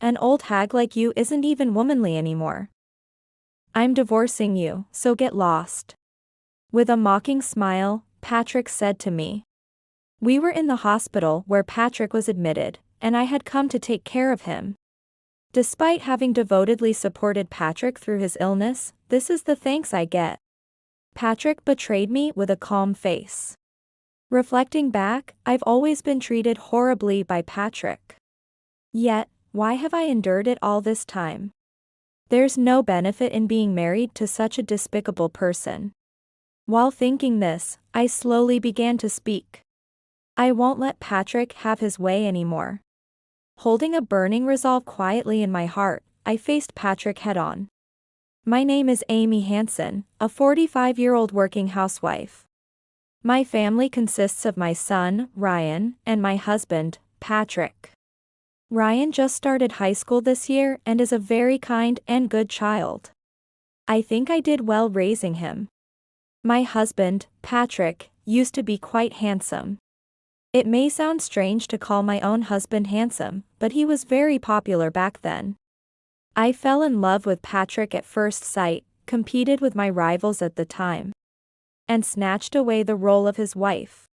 An old hag like you isn't even womanly anymore. I'm divorcing you, so get lost. With a mocking smile, Patrick said to me. We were in the hospital where Patrick was admitted, and I had come to take care of him. Despite having devotedly supported Patrick through his illness, this is the thanks I get. Patrick betrayed me with a calm face. Reflecting back, I've always been treated horribly by Patrick. Yet, why have I endured it all this time? There's no benefit in being married to such a despicable person. While thinking this, I slowly began to speak. I won't let Patrick have his way anymore. Holding a burning resolve quietly in my heart, I faced Patrick head-on. My name is Amy Hansen, a 45-year-old working housewife. My family consists of my son, Ryan, and my husband, Patrick. Ryan just started high school this year and is a very kind and good child. I think I did well raising him. My husband, Patrick, used to be quite handsome. It may sound strange to call my own husband handsome, but he was very popular back then. I fell in love with Patrick at first sight, competed with my rivals at the time, and snatched away the role of his wife.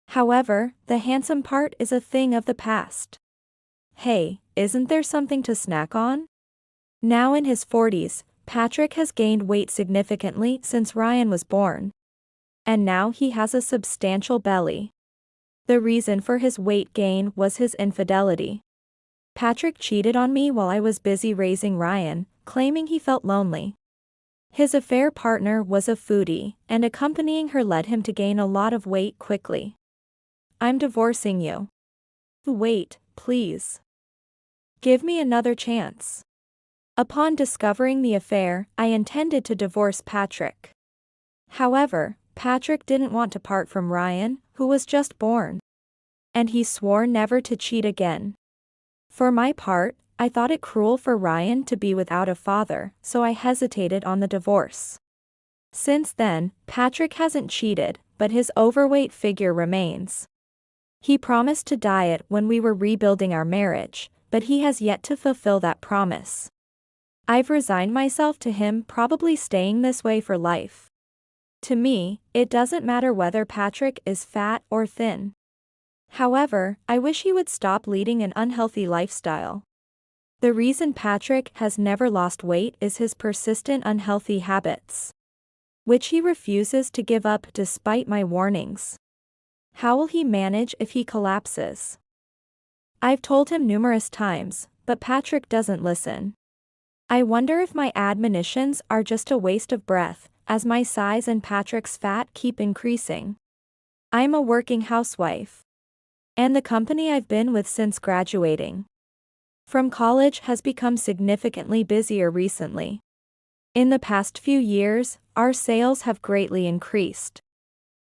However, the handsome part is a thing of the past. Hey, isn't there something to snack on? Now in his 40s, Patrick has gained weight significantly since Ryan was born. And now he has a substantial belly. The reason for his weight gain was his infidelity. Patrick cheated on me while I was busy raising Ryan, claiming he felt lonely. His affair partner was a foodie, and accompanying her led him to gain a lot of weight quickly. I'm divorcing you. Wait, please. Give me another chance. Upon discovering the affair, I intended to divorce Patrick. However, Patrick didn't want to part from Ryan, who was just born. And he swore never to cheat again. For my part, I thought it cruel for Ryan to be without a father, so I hesitated on the divorce. Since then, Patrick hasn't cheated, but his overweight figure remains. He promised to diet when we were rebuilding our marriage, but he has yet to fulfill that promise. I've resigned myself to him probably staying this way for life. To me, it doesn't matter whether Patrick is fat or thin. However, I wish he would stop leading an unhealthy lifestyle. The reason Patrick has never lost weight is his persistent unhealthy habits, which he refuses to give up despite my warnings. How will he manage if he collapses? I've told him numerous times, but Patrick doesn't listen. I wonder if my admonitions are just a waste of breath, as my size and Patrick's fat keep increasing. I'm a working housewife. And the company I've been with since graduating from college has become significantly busier recently. In the past few years, our sales have greatly increased.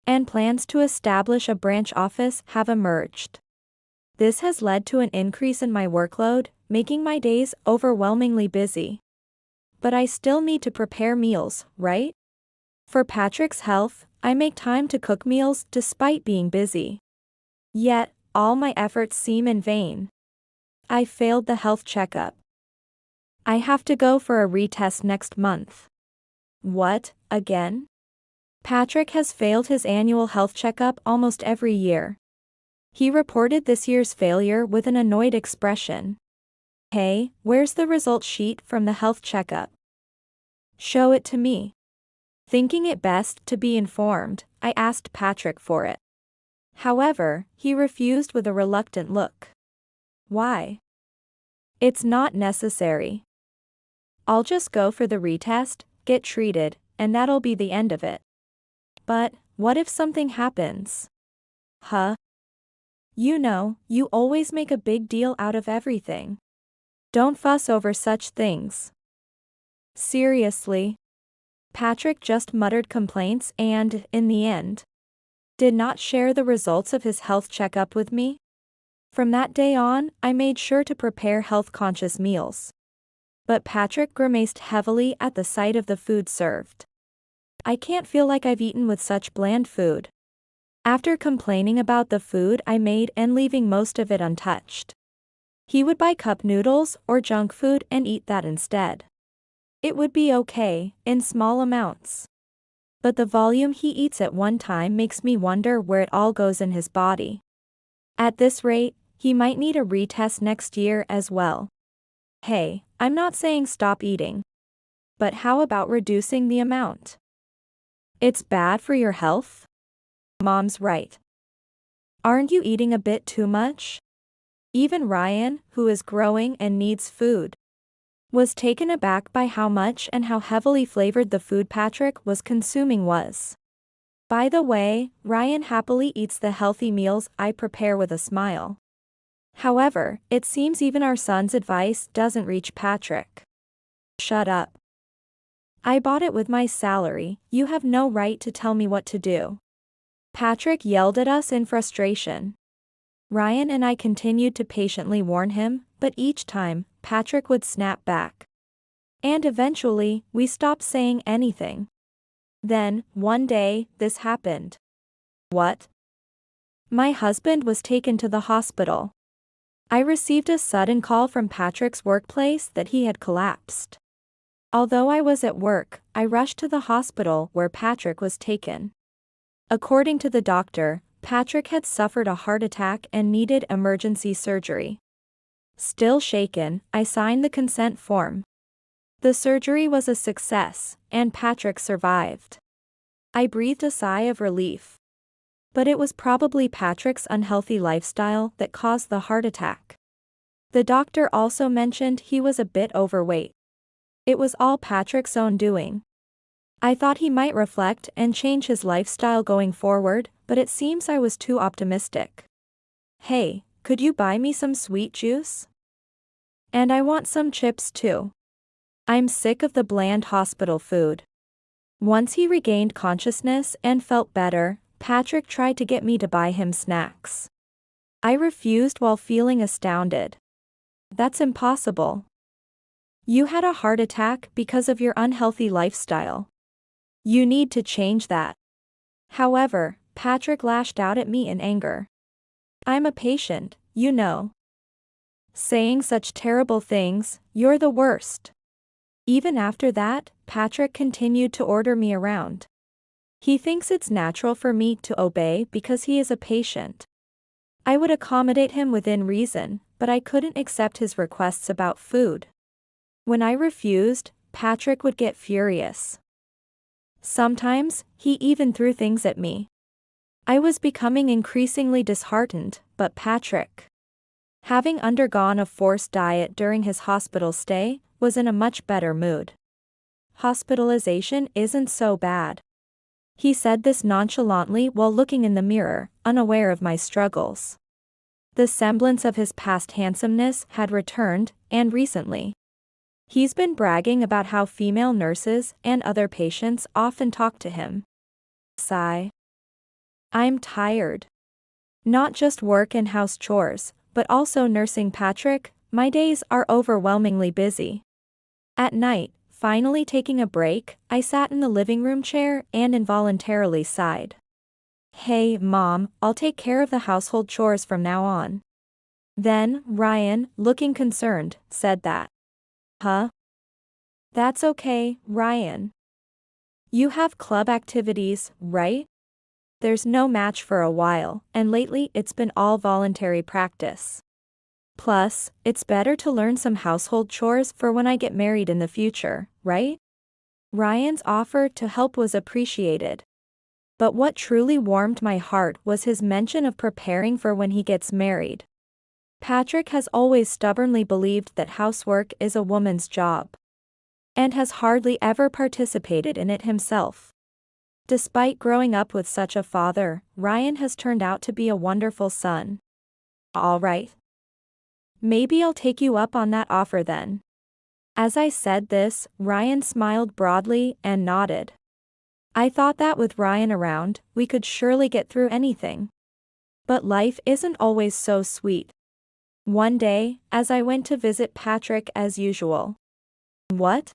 And plans to establish a branch office have emerged. This has led to an increase in my workload, making my days overwhelmingly busy. But I still need to prepare meals, right? For Patrick's health, I make time to cook meals despite being busy. Yet, all my efforts seem in vain. I failed the health checkup. I have to go for a retest next month. What, again? Patrick has failed his annual health checkup almost every year. He reported this year's failure with an annoyed expression. Hey, where's the result sheet from the health checkup? Show it to me. Thinking it best to be informed, I asked Patrick for it. However, he refused with a reluctant look. Why? It's not necessary. I'll just go for the retest, get treated, and that'll be the end of it. But, what if something happens? Huh? You know, you always make a big deal out of everything. Don't fuss over such things. Seriously? Patrick just muttered complaints and, in the end, did not share the results of his health checkup with me. From that day on, I made sure to prepare health-conscious meals. But Patrick grimaced heavily at the sight of the food served. I can't feel like I've eaten with such bland food. After complaining about the food I made and leaving most of it untouched, He would buy cup noodles or junk food and eat that instead. It would be okay, in small amounts. But the volume he eats at one time makes me wonder where it all goes in his body. At this rate, he might need a retest next year as well. Hey, I'm not saying stop eating. But how about reducing the amount? It's bad for your health? Mom's right. Aren't you eating a bit too much? Even Ryan, who is growing and needs food, was taken aback by how much and how heavily flavored the food Patrick was consuming was. By the way, Ryan happily eats the healthy meals I prepare with a smile. However, it seems even our son's advice doesn't reach Patrick. Shut up. I bought it with my salary, you have no right to tell me what to do. Patrick yelled at us in frustration. Ryan and I continued to patiently warn him, but each time, Patrick would snap back. And eventually, we stopped saying anything. Then, one day, this happened. What? My husband was taken to the hospital. I received a sudden call from Patrick's workplace that he had collapsed. Although I was at work, I rushed to the hospital where Patrick was taken. According to the doctor, Patrick had suffered a heart attack and needed emergency surgery. Still shaken, I signed the consent form. The surgery was a success, and Patrick survived. I breathed a sigh of relief. But it was probably Patrick's unhealthy lifestyle that caused the heart attack. The doctor also mentioned he was a bit overweight. It was all Patrick's own doing. I thought he might reflect and change his lifestyle going forward, but it seems I was too optimistic. Hey, could you buy me some sweet juice? And I want some chips too. I'm sick of the bland hospital food. Once he regained consciousness and felt better, Patrick tried to get me to buy him snacks. I refused while feeling astounded. That's impossible. You had a heart attack because of your unhealthy lifestyle. You need to change that. However, Patrick lashed out at me in anger. I'm a patient, you know. Saying such terrible things, you're the worst. Even after that, Patrick continued to order me around. He thinks it's natural for me to obey because he is a patient. I would accommodate him within reason, but I couldn't accept his requests about food. When I refused, Patrick would get furious. Sometimes, he even threw things at me. I was becoming increasingly disheartened, but Patrick, having undergone a forced diet during his hospital stay, was in a much better mood. Hospitalization isn't so bad. He said this nonchalantly while looking in the mirror, unaware of my struggles. The semblance of his past handsomeness had returned, and recently, he's been bragging about how female nurses and other patients often talk to him. Sigh. I'm tired. Not just work and house chores, but also nursing Patrick, my days are overwhelmingly busy. At night, finally taking a break, I sat in the living room chair and involuntarily sighed. Hey, Mom, I'll take care of the household chores from now on. Then, Ryan, looking concerned, said that. Huh? That's okay, Ryan. You have club activities, right? There's no match for a while, and lately it's been all voluntary practice. Plus, it's better to learn some household chores for when I get married in the future, right? Ryan's offer to help was appreciated. But what truly warmed my heart was his mention of preparing for when he gets married. Patrick has always stubbornly believed that housework is a woman's job, and has hardly ever participated in it himself. Despite growing up with such a father, Ryan has turned out to be a wonderful son. All right. Maybe I'll take you up on that offer then. As I said this, Ryan smiled broadly and nodded. I thought that with Ryan around, we could surely get through anything. But life isn't always so sweet. One day, as I went to visit Patrick as usual. What?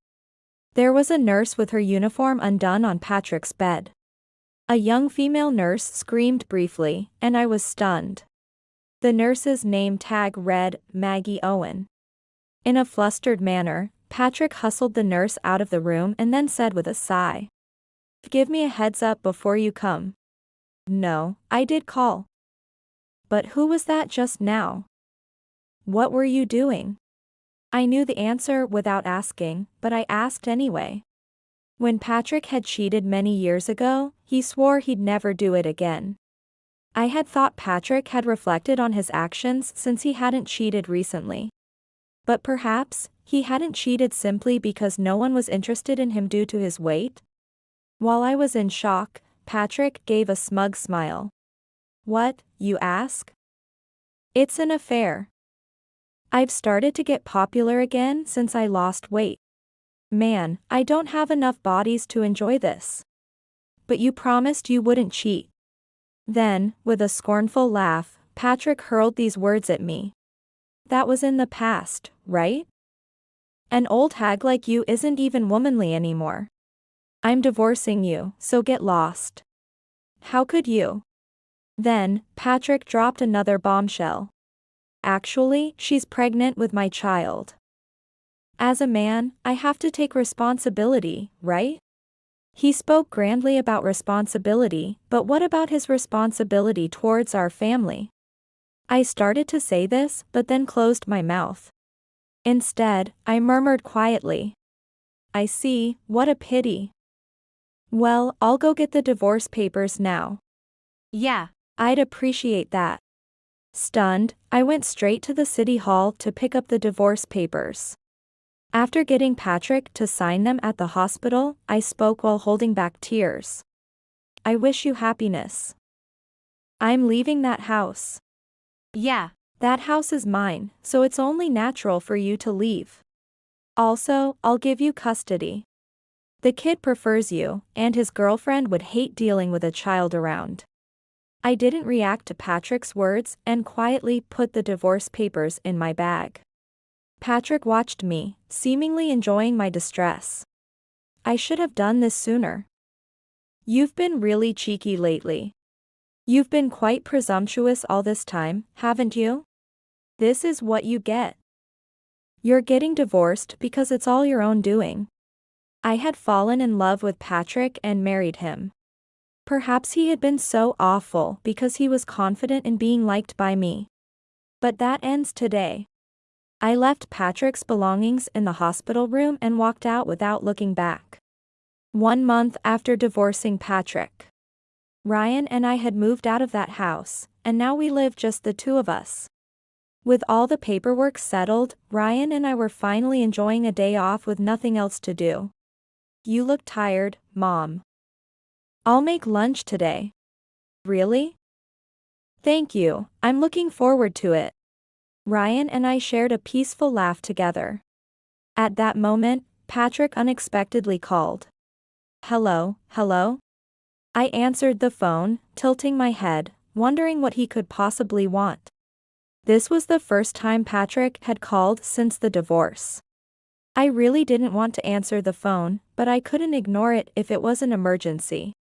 There was a nurse with her uniform undone on Patrick's bed. A young female nurse screamed briefly, and I was stunned. The nurse's name tag read Maggie Owen. In a flustered manner, Patrick hustled the nurse out of the room and then said with a sigh, "Give me a heads up before you come." "No, I did call." "But who was that just now? What were you doing?" I knew the answer without asking, but I asked anyway. When Patrick had cheated many years ago, he swore he'd never do it again. I had thought Patrick had reflected on his actions since he hadn't cheated recently. But perhaps, he hadn't cheated simply because no one was interested in him due to his weight? While I was in shock, Patrick gave a smug smile. "What, you ask? It's an affair. I've started to get popular again since I lost weight. Man, I don't have enough bodies to enjoy this." "But you promised you wouldn't cheat." Then, with a scornful laugh, Patrick hurled these words at me. "That was in the past, right? An old hag like you isn't even womanly anymore. I'm divorcing you, so get lost." "How could you?" Then, Patrick dropped another bombshell. "Actually, she's pregnant with my child. As a man, I have to take responsibility, right?" He spoke grandly about responsibility, but what about his responsibility towards our family? I started to say this, but then closed my mouth. Instead, I murmured quietly, "I see, what a pity. Well, I'll go get the divorce papers now." Yeah. "I'd appreciate that." Stunned, I went straight to the city hall to pick up the divorce papers. After getting Patrick to sign them at the hospital, I spoke while holding back tears. "I wish you happiness. I'm leaving that house." Yeah. "That house is mine, so it's only natural for you to leave. Also, I'll give you custody. The kid prefers you, and his girlfriend would hate dealing with a child around." I didn't react to Patrick's words and quietly put the divorce papers in my bag. Patrick watched me, seemingly enjoying my distress. "I should have done this sooner. You've been really cheeky lately. You've been quite presumptuous all this time, haven't you? This is what you get. You're getting divorced because it's all your own doing." I had fallen in love with Patrick and married him. Perhaps he had been so awful because he was confident in being liked by me. But that ends today. I left Patrick's belongings in the hospital room and walked out without looking back. 1 month after divorcing Patrick, Ryan and I had moved out of that house, and now we lived just the two of us. With all the paperwork settled, Ryan and I were finally enjoying a day off with nothing else to do. "You look tired, Mom. I'll make lunch today." "Really? Thank you, I'm looking forward to it." Ryan and I shared a peaceful laugh together. At that moment, Patrick unexpectedly called. "Hello, hello?" I answered the phone, tilting my head, wondering what he could possibly want. This was the first time Patrick had called since the divorce. I really didn't want to answer the phone, but I couldn't ignore it if it was an emergency.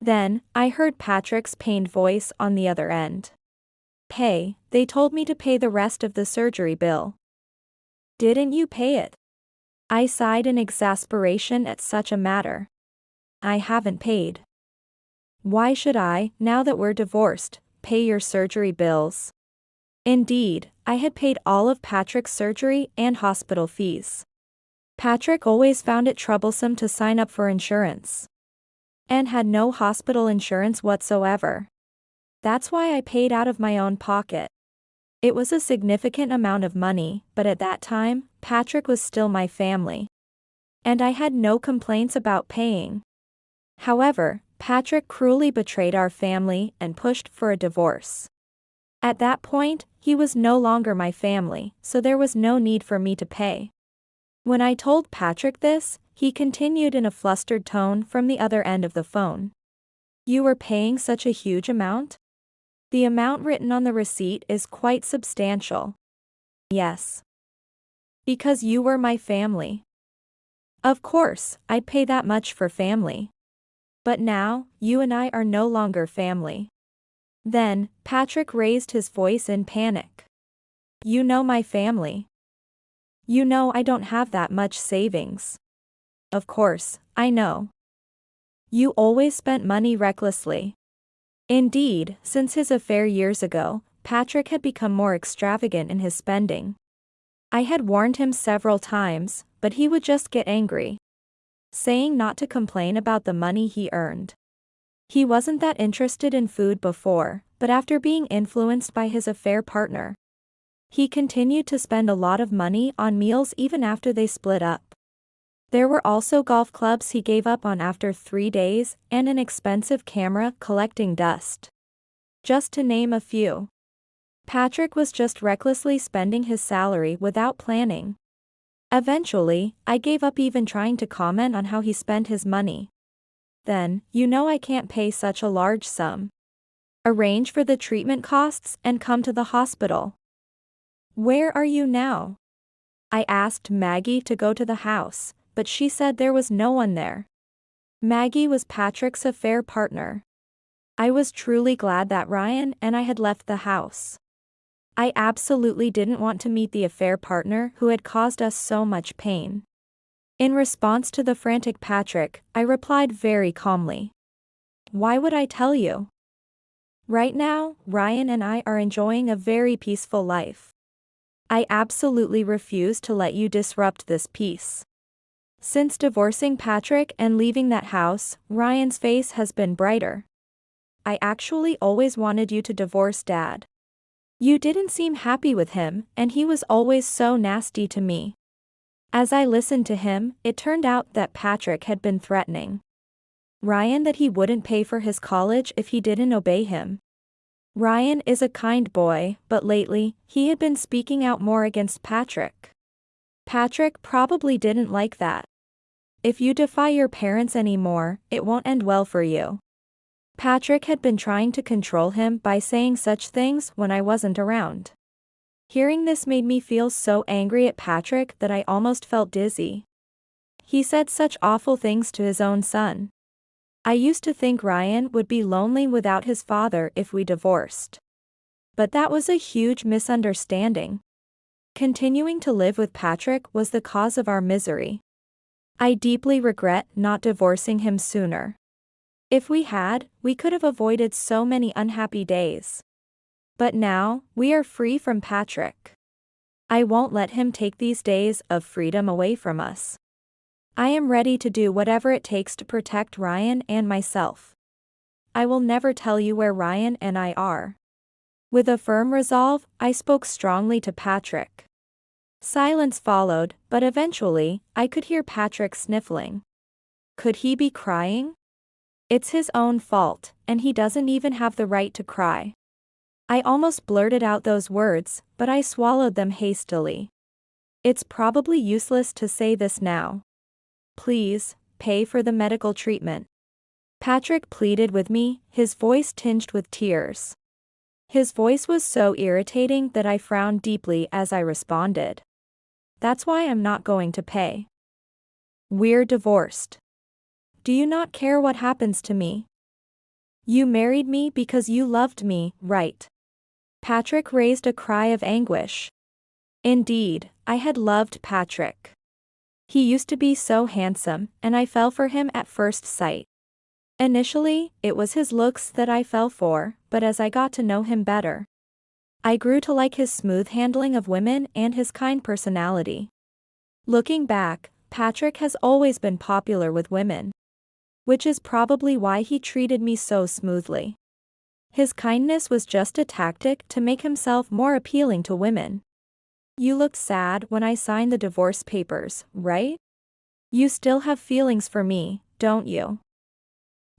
Then, I heard Patrick's pained voice on the other end. "Hey, they told me to pay the rest of the surgery bill. Didn't you pay it?" I sighed in exasperation at such a matter. "I haven't paid." "Why should I, now that we're divorced, pay your surgery bills?" Indeed, I had paid all of Patrick's surgery and hospital fees. Patrick always found it troublesome to sign up for insurance, and had no hospital insurance whatsoever. That's why I paid out of my own pocket. It was a significant amount of money, but at that time, Patrick was still my family. And I had no complaints about paying. However, Patrick cruelly betrayed our family and pushed for a divorce. At that point, he was no longer my family, so there was no need for me to pay. When I told Patrick this, he continued in a flustered tone from the other end of the phone. "You were paying such a huge amount? The amount written on the receipt is quite substantial." "Yes. Because you were my family. Of course, I'd pay that much for family. But now, you and I are no longer family. Then, Patrick raised his voice in panic. You know my family. You know I don't have that much savings. Of course, I know. You always spent money recklessly. Indeed, since his affair years ago, Patrick had become more extravagant in his spending. I had warned him several times, but he would just get angry, saying not to complain about the money he earned. He wasn't that interested in food before, but after being influenced by his affair partner, he continued to spend a lot of money on meals even after they split up. There were also golf clubs he gave up on after 3 days, and an expensive camera collecting dust, just to name a few. Patrick was just recklessly spending his salary without planning. Eventually, I gave up even trying to comment on how he spent his money. Then, you know I can't pay such a large sum. Arrange for the treatment costs and come to the hospital. Where are you now? I asked Maggie to go to the house, but she said there was no one there. Maggie was Patrick's affair partner. I was truly glad that Ryan and I had left the house. I absolutely didn't want to meet the affair partner who had caused us so much pain. In response to the frantic Patrick, I replied very calmly. Why would I tell you? Right now, Ryan and I are enjoying a very peaceful life. I absolutely refuse to let you disrupt this peace. Since divorcing Patrick and leaving that house, Ryan's face has been brighter. I actually always wanted you to divorce Dad. You didn't seem happy with him, and he was always so nasty to me. As I listened to him, it turned out that Patrick had been threatening Ryan that he wouldn't pay for his college if he didn't obey him. Ryan is a kind boy, but lately, he had been speaking out more against Patrick. Patrick probably didn't like that. If you defy your parents anymore, it won't end well for you. Patrick had been trying to control him by saying such things when I wasn't around. Hearing this made me feel so angry at Patrick that I almost felt dizzy. He said such awful things to his own son. I used to think Ryan would be lonely without his father if we divorced. But that was a huge misunderstanding. Continuing to live with Patrick was the cause of our misery. I deeply regret not divorcing him sooner. If we had, we could have avoided so many unhappy days. But now, we are free from Patrick. I won't let him take these days of freedom away from us. I am ready to do whatever it takes to protect Ryan and myself. I will never tell you where Ryan and I are. With a firm resolve, I spoke strongly to Patrick. Silence followed, but eventually, I could hear Patrick sniffling. Could he be crying? It's his own fault, and he doesn't even have the right to cry. I almost blurted out those words, but I swallowed them hastily. It's probably useless to say this now. Please, pay for the medical treatment. Patrick pleaded with me, his voice tinged with tears. His voice was so irritating that I frowned deeply as I responded. That's why I'm not going to pay. We're divorced. Do you not care what happens to me? You married me because you loved me, right? Patrick raised a cry of anguish. Indeed, I had loved Patrick. He used to be so handsome, and I fell for him at first sight. Initially, it was his looks that I fell for, but as I got to know him better, I grew to like his smooth handling of women and his kind personality. Looking back, Patrick has always been popular with women, which is probably why he treated me so smoothly. His kindness was just a tactic to make himself more appealing to women. You looked sad when I signed the divorce papers, right? You still have feelings for me, don't you?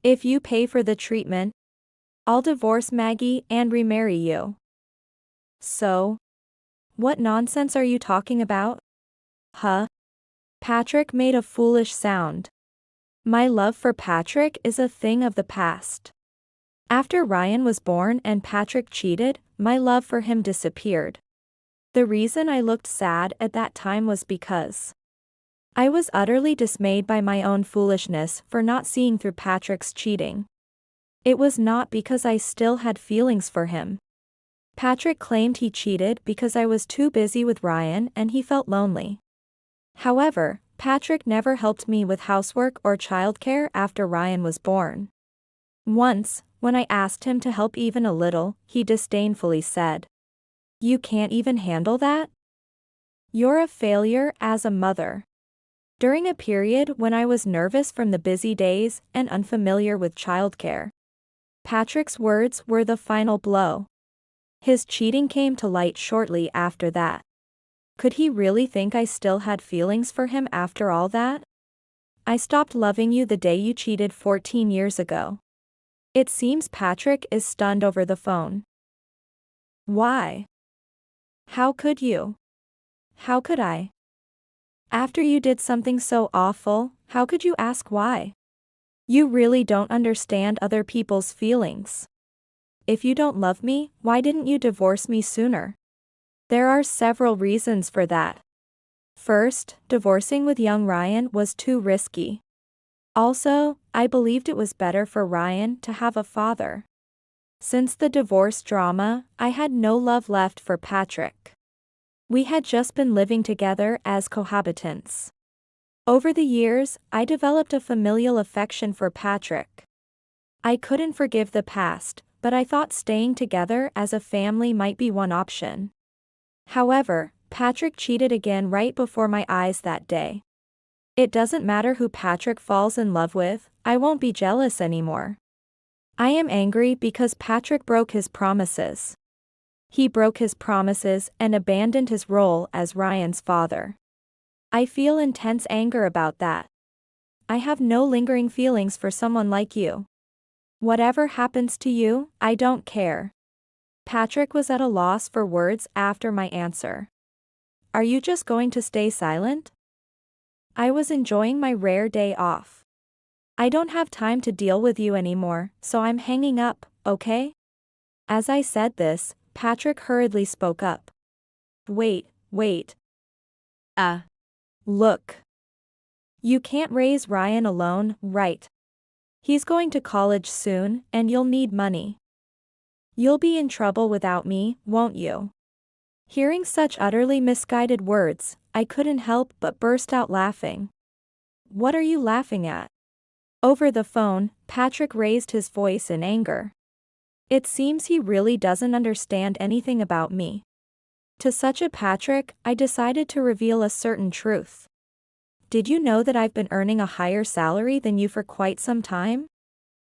If you pay for the treatment, I'll divorce Maggie and remarry you. So? What nonsense are you talking about? Huh? Patrick made a foolish sound. My love for Patrick is a thing of the past. After Ryan was born and Patrick cheated, my love for him disappeared. The reason I looked sad at that time was because I was utterly dismayed by my own foolishness for not seeing through Patrick's cheating. It was not because I still had feelings for him. Patrick claimed he cheated because I was too busy with Ryan and he felt lonely. However, Patrick never helped me with housework or childcare after Ryan was born. Once, when I asked him to help even a little, he disdainfully said, "You can't even handle that? You're a failure as a mother." During a period when I was nervous from the busy days and unfamiliar with childcare, Patrick's words were the final blow. His cheating came to light shortly after that. Could he really think I still had feelings for him after all that? "I stopped loving you the day you cheated 14 years ago." It seems Patrick is stunned over the phone. Why? How could you? How could I? After you did something so awful, how could you ask why? You really don't understand other people's feelings. If you don't love me, why didn't you divorce me sooner? There are several reasons for that. First, divorcing with young Ryan was too risky. Also, I believed it was better for Ryan to have a father. Since the divorce drama, I had no love left for Patrick. We had just been living together as cohabitants. Over the years, I developed a familial affection for Patrick. I couldn't forgive the past, but I thought staying together as a family might be one option. However, Patrick cheated again right before my eyes that day. It doesn't matter who Patrick falls in love with, I won't be jealous anymore. I am angry because Patrick broke his promises. He broke his promises and abandoned his role as Ryan's father. I feel intense anger about that. I have no lingering feelings for someone like you. Whatever happens to you, I don't care. Patrick was at a loss for words after my answer. Are you just going to stay silent? I was enjoying my rare day off. I don't have time to deal with you anymore, so I'm hanging up, okay? As I said this, Patrick hurriedly spoke up. Wait. Look. You can't raise Ryan alone, right? He's going to college soon, and you'll need money. You'll be in trouble without me, won't you? Hearing such utterly misguided words, I couldn't help but burst out laughing. What are you laughing at? Over the phone, Patrick raised his voice in anger. It seems he really doesn't understand anything about me. To such a Patrick, I decided to reveal a certain truth. Did you know that I've been earning a higher salary than you for quite some time?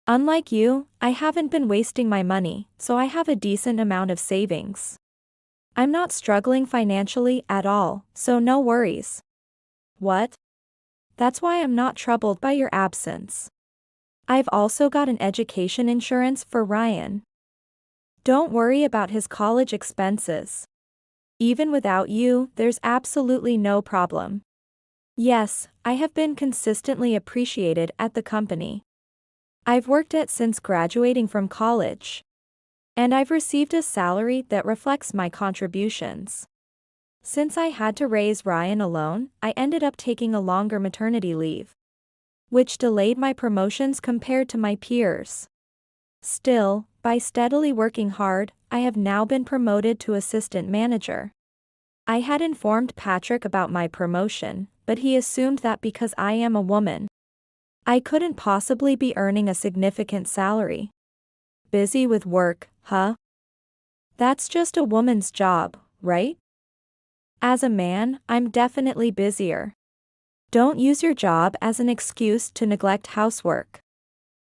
Unlike you, I haven't been wasting my money, so I have a decent amount of savings. I'm not struggling financially at all, so no worries. What? That's why I'm not troubled by your absence. I've also got an education insurance for Ryan. Don't worry about his college expenses. Even without you, there's absolutely no problem. Yes, I have been consistently appreciated at the company I've worked at since graduating from college. And I've received a salary that reflects my contributions. Since I had to raise Ryan alone, I ended up taking a longer maternity leave, which delayed my promotions compared to my peers. Still, by steadily working hard, I have now been promoted to assistant manager. I had informed Patrick about my promotion, but he assumed that because I am a woman, I couldn't possibly be earning a significant salary. Busy with work, huh? That's just a woman's job, right? As a man, I'm definitely busier. Don't use your job as an excuse to neglect housework.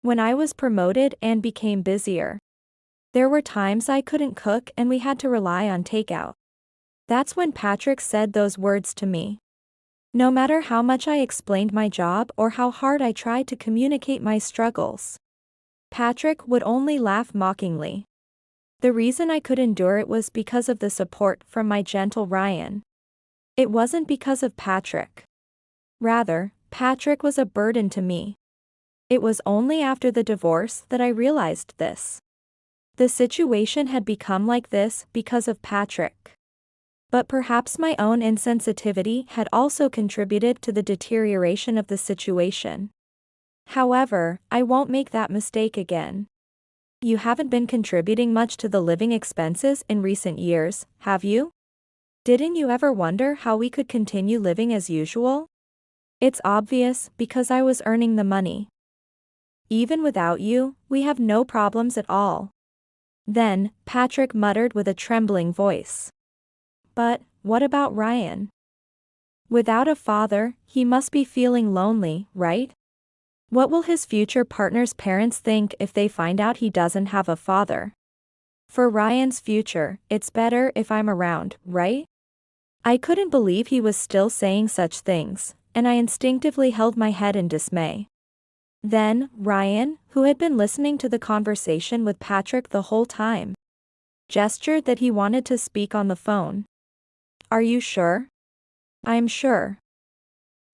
When I was promoted and became busier, there were times I couldn't cook and we had to rely on takeout. That's when Patrick said those words to me. No matter how much I explained my job or how hard I tried to communicate my struggles, Patrick would only laugh mockingly. The reason I could endure it was because of the support from my gentle Ryan. It wasn't because of Patrick. Rather, Patrick was a burden to me. It was only after the divorce that I realized this. The situation had become like this because of Patrick. But perhaps my own insensitivity had also contributed to the deterioration of the situation. However, I won't make that mistake again. You haven't been contributing much to the living expenses in recent years, have you? Didn't you ever wonder how we could continue living as usual? It's obvious, because I was earning the money. Even without you, we have no problems at all. Then, Patrick muttered with a trembling voice. But, what about Ryan? Without a father, he must be feeling lonely, right? What will his future partner's parents think if they find out he doesn't have a father? For Ryan's future, it's better if I'm around, right? I couldn't believe he was still saying such things, and I instinctively held my head in dismay. Then, Ryan, who had been listening to the conversation with Patrick the whole time, gestured that he wanted to speak on the phone. Are you sure? I'm sure.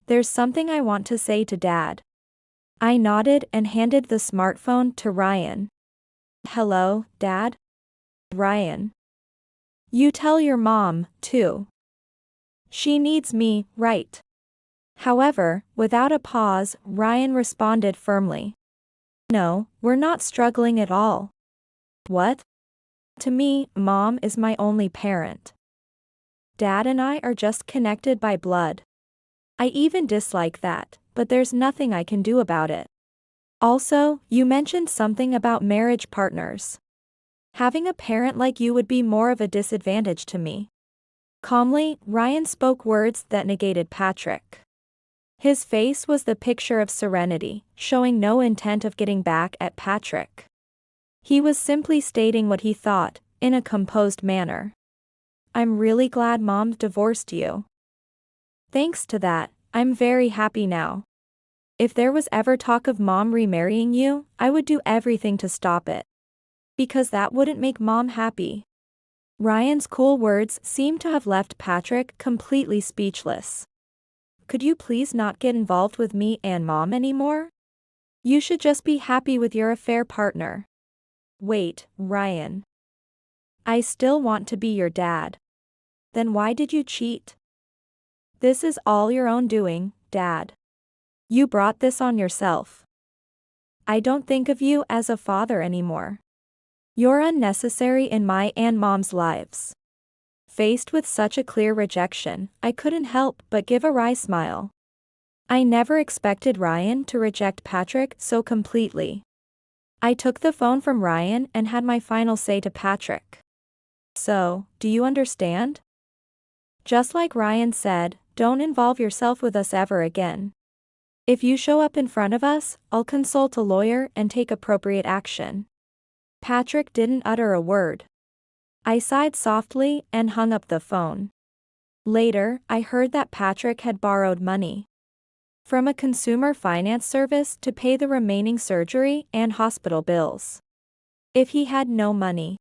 There's something I want to say to Dad. I nodded and handed the smartphone to Ryan. Hello, Dad? Ryan. You tell your mom, too. She needs me, right? However, without a pause, Ryan responded firmly. No, we're not struggling at all. What? To me, Mom is my only parent. Dad and I are just connected by blood. I even dislike that, but there's nothing I can do about it. Also, you mentioned something about marriage partners. Having a parent like you would be more of a disadvantage to me. Calmly, Ryan spoke words that negated Patrick. His face was the picture of serenity, showing no intent of getting back at Patrick. He was simply stating what he thought, in a composed manner. I'm really glad Mom divorced you. Thanks to that, I'm very happy now. If there was ever talk of Mom remarrying you, I would do everything to stop it. Because that wouldn't make Mom happy. Ryan's cool words seemed to have left Patrick completely speechless. Could you please not get involved with me and Mom anymore? You should just be happy with your affair partner. Wait, Ryan. I still want to be your dad. Then why did you cheat? This is all your own doing, Dad. You brought this on yourself. I don't think of you as a father anymore. You're unnecessary in my and Mom's lives. Faced with such a clear rejection, I couldn't help but give a wry smile. I never expected Ryan to reject Patrick so completely. I took the phone from Ryan and had my final say to Patrick. So, do you understand? Just like Ryan said, don't involve yourself with us ever again. If you show up in front of us, I'll consult a lawyer and take appropriate action. Patrick didn't utter a word. I sighed softly and hung up the phone. Later, I heard that Patrick had borrowed money from a consumer finance service to pay the remaining surgery and hospital bills. If he had no money,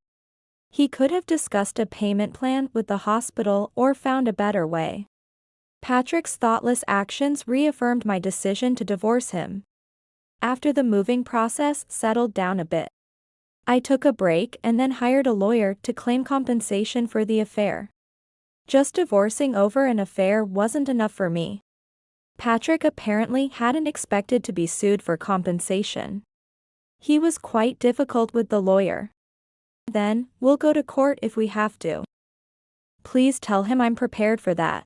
he could have discussed a payment plan with the hospital or found a better way. Patrick's thoughtless actions reaffirmed my decision to divorce him. After the moving process settled down a bit, I took a break and then hired a lawyer to claim compensation for the affair. Just divorcing over an affair wasn't enough for me. Patrick apparently hadn't expected to be sued for compensation. He was quite difficult with the lawyer. Then, we'll go to court if we have to. Please tell him I'm prepared for that.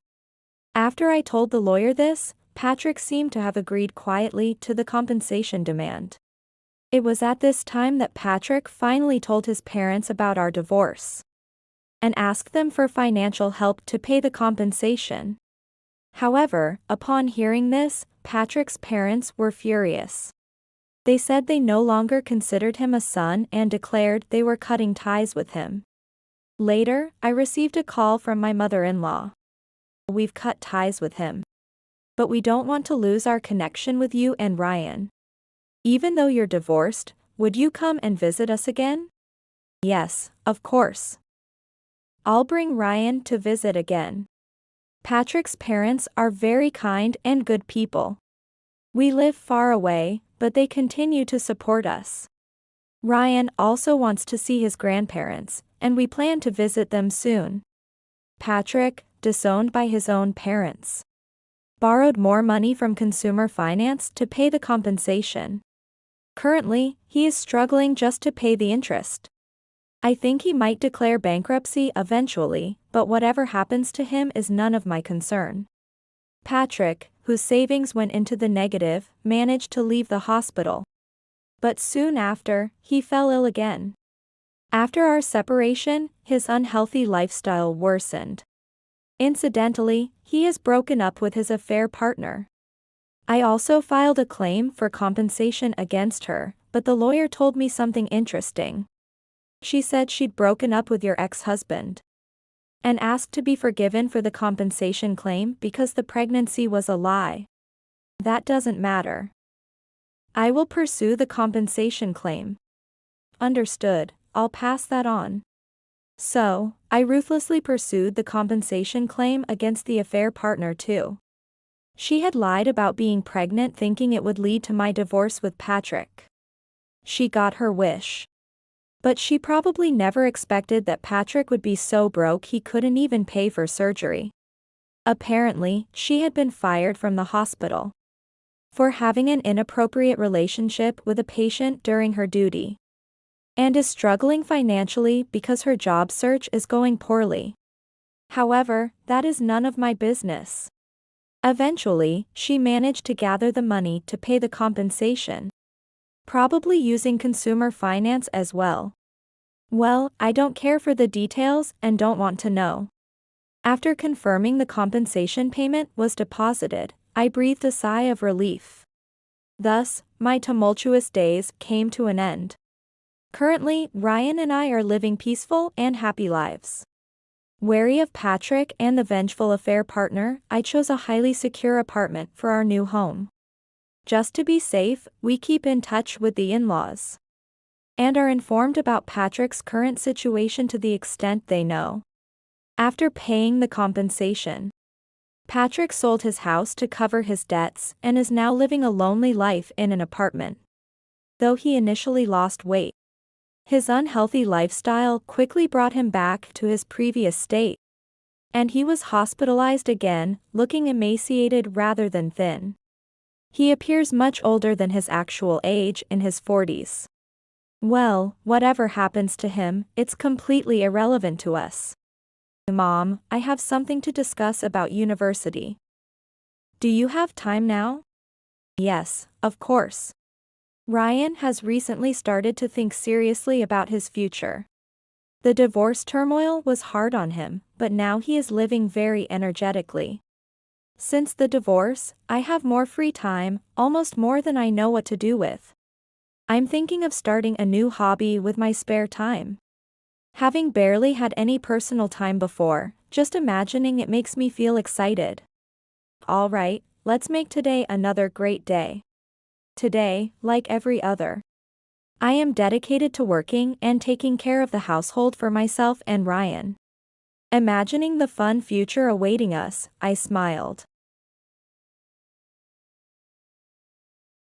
After I told the lawyer this, Patrick seemed to have agreed quietly to the compensation demand. It was at this time that Patrick finally told his parents about our divorce and asked them for financial help to pay the compensation. However, upon hearing this, Patrick's parents were furious. They said they no longer considered him a son and declared they were cutting ties with him. Later, I received a call from my mother-in-law. We've cut ties with him. But we don't want to lose our connection with you and Ryan. Even though you're divorced, would you come and visit us again? Yes, of course. I'll bring Ryan to visit again. Patrick's parents are very kind and good people. We live far away, but they continue to support us. Ryan also wants to see his grandparents, and we plan to visit them soon. Patrick, disowned by his own parents, borrowed more money from consumer finance to pay the compensation. Currently, he is struggling just to pay the interest. I think he might declare bankruptcy eventually, but whatever happens to him is none of my concern. Patrick, whose savings went into the negative, managed to leave the hospital. But soon after, he fell ill again. After our separation, his unhealthy lifestyle worsened. Incidentally, he has broken up with his affair partner. I also filed a claim for compensation against her, but the lawyer told me something interesting. She said she'd broken up with your ex-husband and asked to be forgiven for the compensation claim because the pregnancy was a lie. That doesn't matter. I will pursue the compensation claim. Understood, I'll pass that on. So, I ruthlessly pursued the compensation claim against the affair partner too. She had lied about being pregnant thinking it would lead to my divorce with Patrick. She got her wish. But she probably never expected that Patrick would be so broke he couldn't even pay for surgery. Apparently, she had been fired from the hospital for having an inappropriate relationship with a patient during her duty, and is struggling financially because her job search is going poorly. However, that is none of my business. Eventually, she managed to gather the money to pay the compensation, probably using consumer finance as well. Well, I don't care for the details and don't want to know. After confirming the compensation payment was deposited, I breathed a sigh of relief. Thus, my tumultuous days came to an end. Currently, Ryan and I are living peaceful and happy lives. Wary of Patrick and the vengeful affair partner, I chose a highly secure apartment for our new home. Just to be safe, we keep in touch with the in-laws and are informed about Patrick's current situation to the extent they know. After paying the compensation, Patrick sold his house to cover his debts and is now living a lonely life in an apartment. Though he initially lost weight, his unhealthy lifestyle quickly brought him back to his previous state, and he was hospitalized again, looking emaciated rather than thin. He appears much older than his actual age, in his 40s. Well, whatever happens to him, it's completely irrelevant to us. Mom, I have something to discuss about university. Do you have time now? Yes, of course. Ryan has recently started to think seriously about his future. The divorce turmoil was hard on him, but now he is living very energetically. Since the divorce, I have more free time, almost more than I know what to do with. I'm thinking of starting a new hobby with my spare time. Having barely had any personal time before, just imagining it makes me feel excited. All right, let's make today another great day. Today, like every other, I am dedicated to working and taking care of the household for myself and Ryan. Imagining the fun future awaiting us, I smiled.